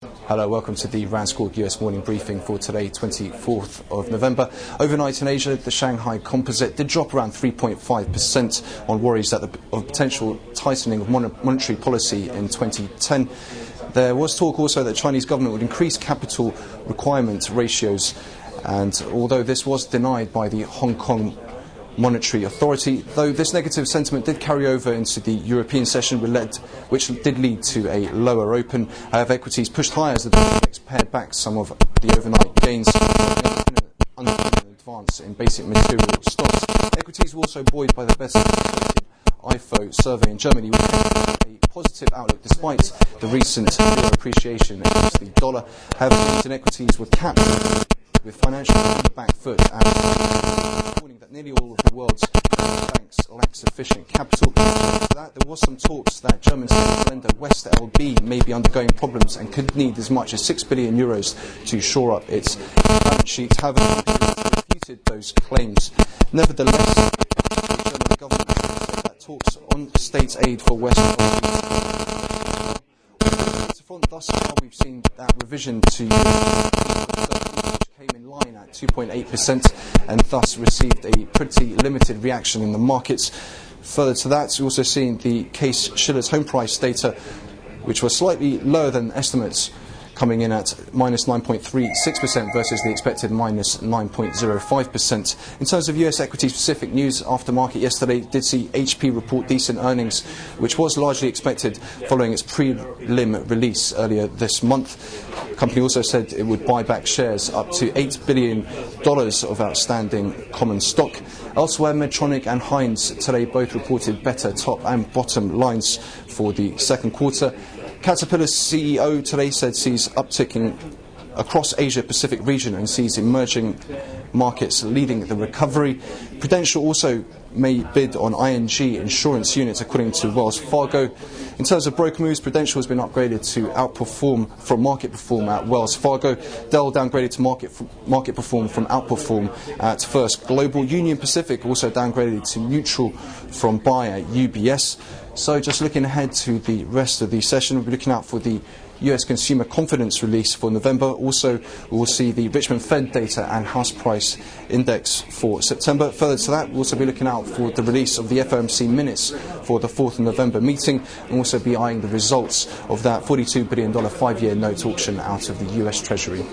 Hello, welcome to the RANsquawk US morning briefing for today, 24th of November. Overnight in Asia, the Shanghai Composite did drop around 3.5% on worries of potential tightening of monetary policy in 2010. There was talk also that the Chinese government would increase capital requirement ratios, and although this was denied by the Hong Kong Monetary Authority, though this negative sentiment did carry over into the European session, which did lead to a lower open. However, equities pushed higher as the dollar index pared back some of the overnight gains, underpinning an advance in basic material stocks. Equities were also buoyed by the best-rated IFO survey in Germany, which had a positive outlook despite the recent euro appreciation against the dollar. However, gains in equities were capped with financial on the back foot, and warning that nearly all of the world's banks lack sufficient capital. For that, there was some talks that German state lender West LB may be undergoing problems and could need as much as €6 billion to shore up its balance sheet. However, the refuted those claims. Nevertheless, the German government said that talks on state aid for West LB. Thus far, we've seen that revision to came in line at 2.8% and thus received a pretty limited reaction in the markets. Further to that, we're also seeing the Case Shiller's home price data, which was slightly lower than estimates, coming in at minus 9.36% versus the expected minus 9.05%. In terms of US equity-specific news, after market yesterday did see HP report decent earnings, which was largely expected following its prelim release earlier this month. The company also said it would buy back shares up to $8 billion of outstanding common stock. Elsewhere, Medtronic and Heinz today both reported better top and bottom lines for the second quarter. Caterpillar's CEO today said sees upticking across Asia-Pacific region and sees emerging markets leading the recovery. Prudential also may bid on ING insurance units, according to Wells Fargo. In terms of broker moves, Prudential has been upgraded to outperform from market perform at Wells Fargo. Dell downgraded to market perform from outperform at First Global. Union Pacific also downgraded to neutral from buy at UBS. So just looking ahead to the rest of the session, we'll be looking out for the US consumer confidence release for November. Also, we will see the Richmond Fed data and house price index for September. Further to that, we'll also be looking out for the release of the FOMC minutes for the 4th of November meeting, and also be eyeing the results of that $42 billion 5-year note auction out of the US Treasury.